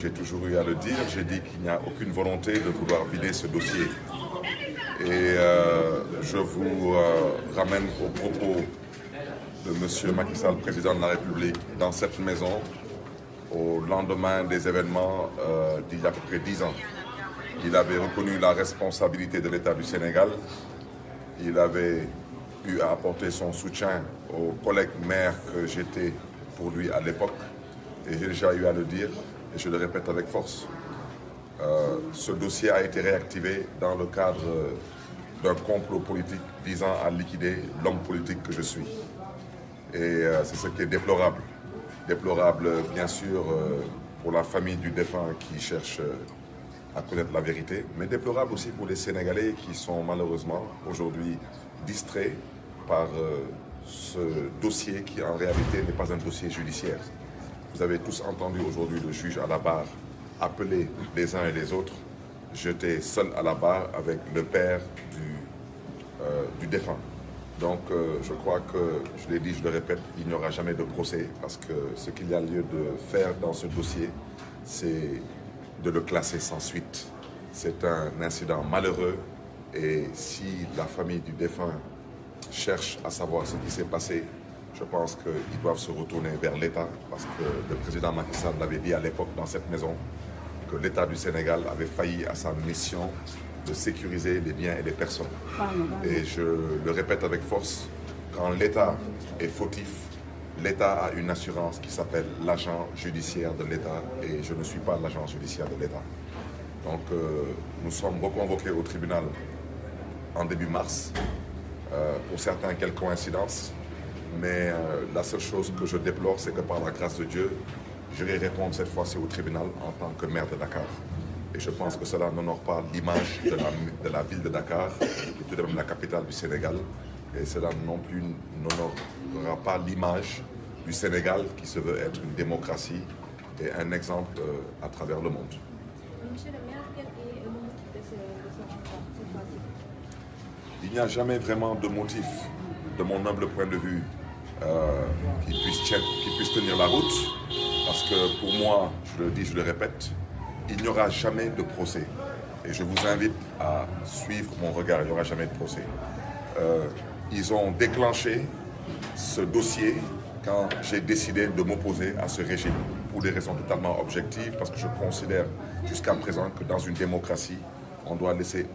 J'ai toujours eu à le dire, j'ai dit qu'il n'y a aucune volonté de vouloir vider ce dossier. Et je vous ramène au propos de M. Macky Sall, président de la République, dans cette maison, au lendemain des événements d'il y a à peu près 10 ans. Il avait reconnu la responsabilité de l'État du Sénégal. Il avait eu à apporter son soutien aux collègues maires que j'étais pour lui à l'époque. Et j'ai déjà eu à le dire, et je le répète avec force. Ce dossier a été réactivé dans le cadre d'un complot politique visant à liquider l'homme politique que je suis. Et c'est ce qui est déplorable. Déplorable, bien sûr, pour la famille du défunt qui cherche à connaître la vérité, mais déplorable aussi pour les Sénégalais qui sont malheureusement aujourd'hui distraits par ce dossier qui en réalité n'est pas un dossier judiciaire. Vous avez tous entendu aujourd'hui le juge à la barre appeler les uns et les autres. J'étais seul à la barre avec le père du défunt. Donc je crois que, je l'ai dit, je le répète, il n'y aura jamais de procès parce que ce qu'il y a lieu de faire dans ce dossier, c'est de le classer sans suite. C'est un incident malheureux et si la famille du défunt cherche à savoir ce qui s'est passé, je pense qu'ils doivent se retourner vers l'État parce que le président Macky Sall l'avait dit à l'époque dans cette maison que l'État du Sénégal avait failli à sa mission de sécuriser les biens et les personnes. Et je le répète avec force, quand l'État est fautif, l'État a une assurance qui s'appelle l'agent judiciaire de l'État et je ne suis pas l'agent judiciaire de l'État. Donc nous sommes reconvoqués au tribunal en début mars. Pour certains, quelle coïncidence. Mais la seule chose que je déplore, c'est que par la grâce de Dieu, je vais répondre cette fois-ci au tribunal en tant que maire de Dakar. Et je pense que cela n'honore pas l'image de la ville de Dakar, qui est tout de même la capitale du Sénégal. Et cela non plus n'honorera pas l'image du Sénégal qui se veut être une démocratie et un exemple à travers le monde. Monsieur le maire, quel est le motif de ce renvoi cette fois-ci? Il n'y a jamais vraiment de motif, de mon humble point de vue, qui puisse tenir la route. Parce que pour moi, je le dis, je le répète, il n'y aura jamais de procès. Et je vous invite à suivre mon regard, il n'y aura jamais de procès. Ils ont déclenché ce dossier quand j'ai décidé de m'opposer à ce régime pour des raisons totalement objectives, parce que je considère jusqu'à présent que dans une démocratie, on doit laisser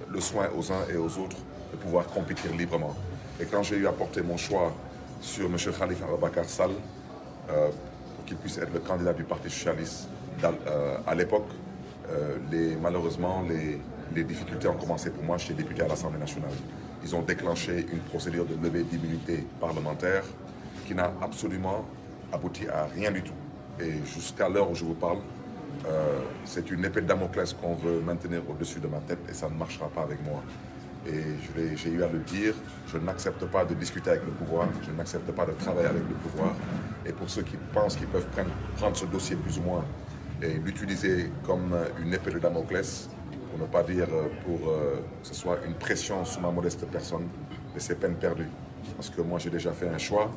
le soin aux uns et aux autres de pouvoir compétir librement. Et quand j'ai eu à porter mon choix sur M. Khalifa Ababacar Sall, pour qu'il puisse être le candidat du Parti socialiste à l'époque, malheureusement, les difficultés ont commencé pour moi chez les députés à l'Assemblée nationale. Ils ont déclenché une procédure de levée d'immunité parlementaire qui n'a absolument abouti à rien du tout. Et jusqu'à l'heure où je vous parle, c'est une épée de Damoclès qu'on veut maintenir au-dessus de ma tête et ça ne marchera pas avec moi. Et j'ai eu à le dire, je n'accepte pas de discuter avec le pouvoir, je n'accepte pas de travailler avec le pouvoir. Et pour ceux qui pensent qu'ils peuvent prendre ce dossier plus ou moins et l'utiliser comme une épée de Damoclès, pour ne pas dire pour que ce soit une pression sur ma modeste personne, mais c'est peine perdue. Parce que moi j'ai déjà fait un choix,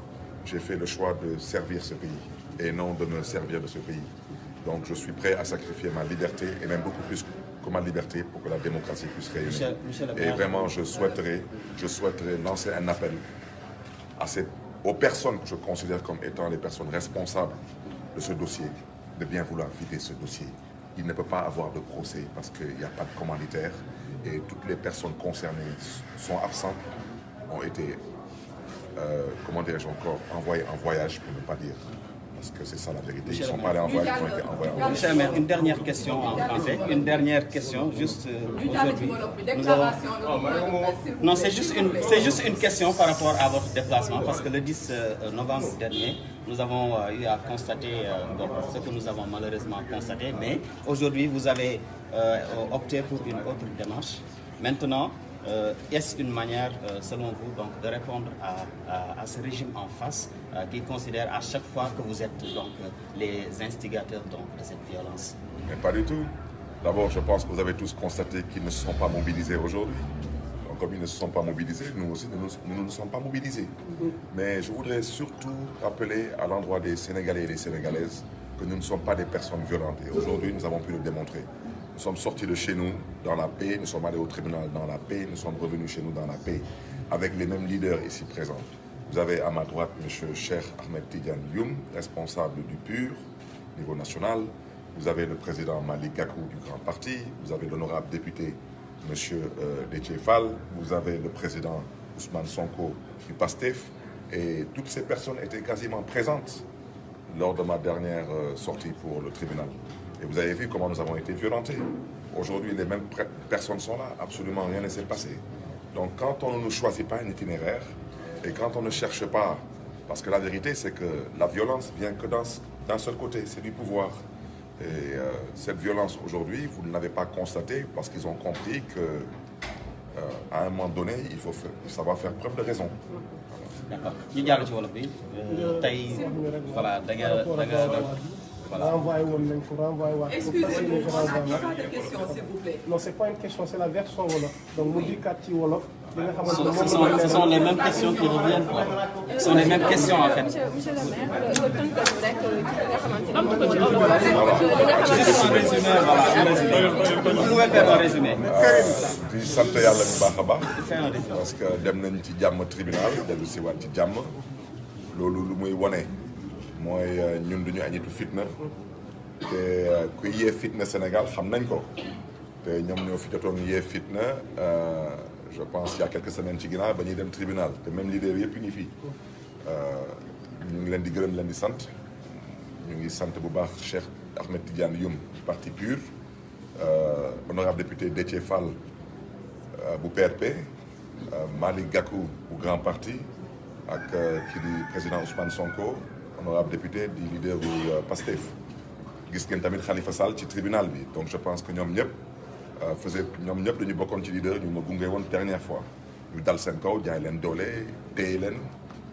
j'ai fait le choix de servir ce pays et non de me servir de ce pays. Donc je suis prêt à sacrifier ma liberté et même beaucoup plus que ma liberté pour que la démocratie puisse rayonner. Et vraiment je souhaiterais lancer un appel aux personnes que je considère comme étant les personnes responsables de ce dossier, de bien vouloir vider ce dossier. Il ne peut pas avoir de procès parce qu'il n'y a pas de commanditaire et toutes les personnes concernées sont absentes, ont été, comment dirais-je encore, envoyées en voyage pour ne pas dire. Parce que c'est ça la vérité. Ils ne sont pas allés en voyage, ils ont été envoyés en voyage. Monsieur le maire, une dernière question en français. Une dernière question, juste aujourd'hui. Nous avons... Non, c'est juste une question par rapport à votre déplacement, parce que le 10 novembre dernier, nous avons eu à constater ce que nous avons malheureusement constaté, mais aujourd'hui, vous avez opté pour une autre démarche. Maintenant, est-ce une manière, selon vous, donc, de répondre à ce régime en face qui considère à chaque fois que vous êtes donc, les instigateurs donc, de cette violence? Mais pas du tout. D'abord, je pense que vous avez tous constaté qu'ils ne se sont pas mobilisés aujourd'hui. Donc, comme ils ne se sont pas mobilisés, nous aussi, nous ne sommes pas mobilisés. Mais je voudrais surtout rappeler à l'endroit des Sénégalais et des Sénégalaises que nous ne sommes pas des personnes violentes. Et aujourd'hui, nous avons pu le démontrer. Nous sommes sortis de chez nous dans la paix, nous sommes allés au tribunal dans la paix, nous sommes revenus chez nous dans la paix, avec les mêmes leaders ici présents. Vous avez à ma droite M. Cheikh Ahmed Tidiane Youm, responsable du PUR, niveau national. Vous avez le président Malick Gakou du Grand Parti. Vous avez l'honorable député M. Déthié Fall. Vous avez le président Ousmane Sonko du PASTEF. Et toutes ces personnes étaient quasiment présentes lors de ma dernière sortie pour le tribunal. Et vous avez vu comment nous avons été violentés. Aujourd'hui, les mêmes personnes sont là. Absolument rien ne s'est passé. Donc quand on ne choisit pas un itinéraire et quand on ne cherche pas, parce que la vérité c'est que la violence vient que d'un seul côté, c'est du pouvoir. Et cette violence aujourd'hui, vous ne l'avez pas constatée parce qu'ils ont compris qu'à un moment donné, il faut savoir faire preuve de raison. D'accord. ñu jàll ci wolof bi tey voilà da nga renvoyé woon nañ ko renvoyé waat. Excusez-moi, on n'a pas de question s'il vous plaît. Non, c'est pas une question, c'est la version wolof. Donc mu dikkaat ci wolof. Ce sont les mêmes questions qui reviennent. Ce sont les mêmes questions en fait. Monsieur le maire, tënkal rek ci nga xamante Juste un résumé, voilà, un résumé. Vous pouvez faire un résumé. di sant yàlla bu baax a baax. parce que dem nañ ci jàmm tribunal dellu si waat ci jàmm. loolu lu muy wone mooy ñun duñu añitu fitna. te ku yee fitna Sénégal xam nañ ko. te ñoom ñoo fi jotoon yee fitna. Je pense il y a quelques semaines ci ginnaaw ba ñuy dem tribunal te même leader yëpp ñu fii ñu ngi leen di gërëm leen di sant ñu ngi sant bu baax Cheikh Ahmed Tidiane Youm du parti PUR honorable député Déthié Fall bu PRP Malick Gakou bu Grand Parti ak kii di président Ousmane Sonko honorable député di leader bu PASTEF gis ngeen tamit Khalifa Sall ci tribunal bi donc je pense que ñoom ñëpp ñoom ñëpp dañu bokkoon ci leader ñu ma gunge woon dernière fois ñu dal seen kaw jaay leen doole téye leen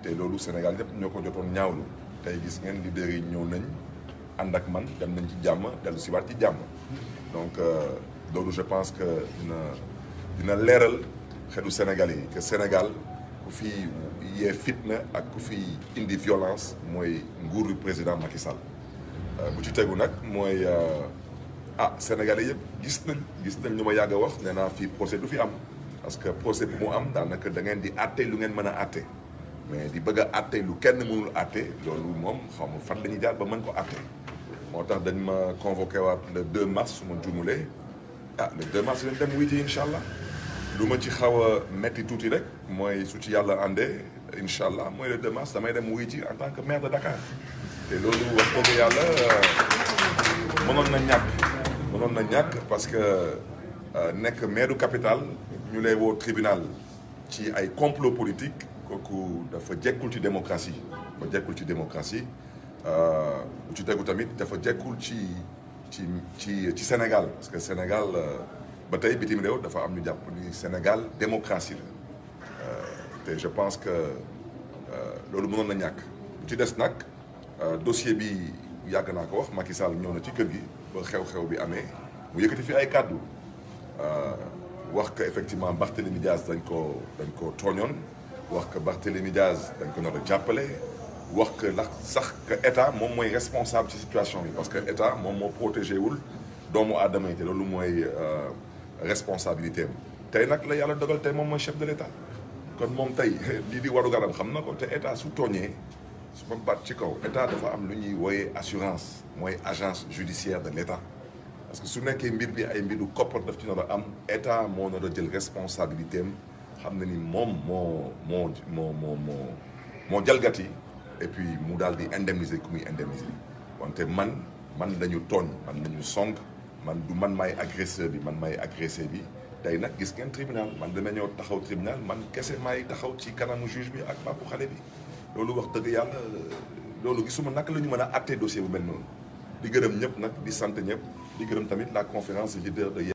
te loolu Sénégal ñëpp ñoo ko jotoon ñaawlu tey gis ngeen leader yi ñëw nañ ànd ak man dem nañ ci jàmm dellu si waat ci jàmm donc loolu je pense que dina leeral xelu Sénégal yi que Sénégal ku fi yee fitna ak ku fi indi violence mooy nguuru président Macky Sall bu ci tegu nag mooy Sénégalais yëpp gis nañ lu ma yàgg a wax nee naa fii procès du fi am parce que procès bu mu am daanaka da ngeen di àtte lu ngeen mën a àtte mais di bëgg a àtte lu kenn mënul àtte loolu moom xaw ma fan la ñuy jaar ba mën ko àtte moo tax dañ ma convoqué waat le 2 mars su ma jumulee le 2 mars lañ dem wuy ji incha allah lu ma ci xaw a metti tuuti rek mooy su ci yàlla àndee incha allah mooy le 2 mars damay dem wuy ji en tant que maire de Dakar te loolu wax dëgg yàlla mënoon na ñàkk parce que nekk maire du capital ñu lay woo tribunal ci ay complot politique kooku dafa jekkul ci démocratie bu ci tegu tamit dafa jekkul ci Sénégal parce que Sénégal ba tey bitim réew dafa am ñu jàpp ni Sénégal démocratie la te je pense que loolu mënoon na ñàkk bu ci des nag dossier bi yàgg naa ko wax Macky Sall ñëw na ci kër gi ba xew-xew bi amee mu yëkkati fi ay kàddu wax que effectivement Barthélémy Diaz dañ ko tooñoon wax que Barthélémy Diaz dañ ko nar a jàppale wax que sax que état moom mooy responsable ci situation bi parce que état moom moo protégé wul doomu aadama yi te loolu mooy responsabilité am tey nag la yàlla dogal tey moom mooy chef de l' état kon moom tey lii di waru garam xam na ko te état su tooñee su ma baat ci kaw état dafa am lu ñuy wooyee assurance mooy agence judiciaire de l' état parce que su nekkee mbir bi ay mbiru koppar daf ci nar a am état moo nar a jël responsabilité am xam na ni moom moo jalgati et puis mu daal di indemniser ku muy indemniser wante man lañu tooñ man lañu song man du man maay agresseur bi man maay agressé bi tey nag gis ngeen tribunal man dana ñëw taxaw tribunal man kese maay taxaw ci kanamu juge bi ak papu xale bi loolu wax dëgg yàlla loolu gisuma naka la ñu mën a àttee dossier bu mel noonu di gërëm ñëpp nag di sant ñëpp di gërëm tamit la conférence des leaders de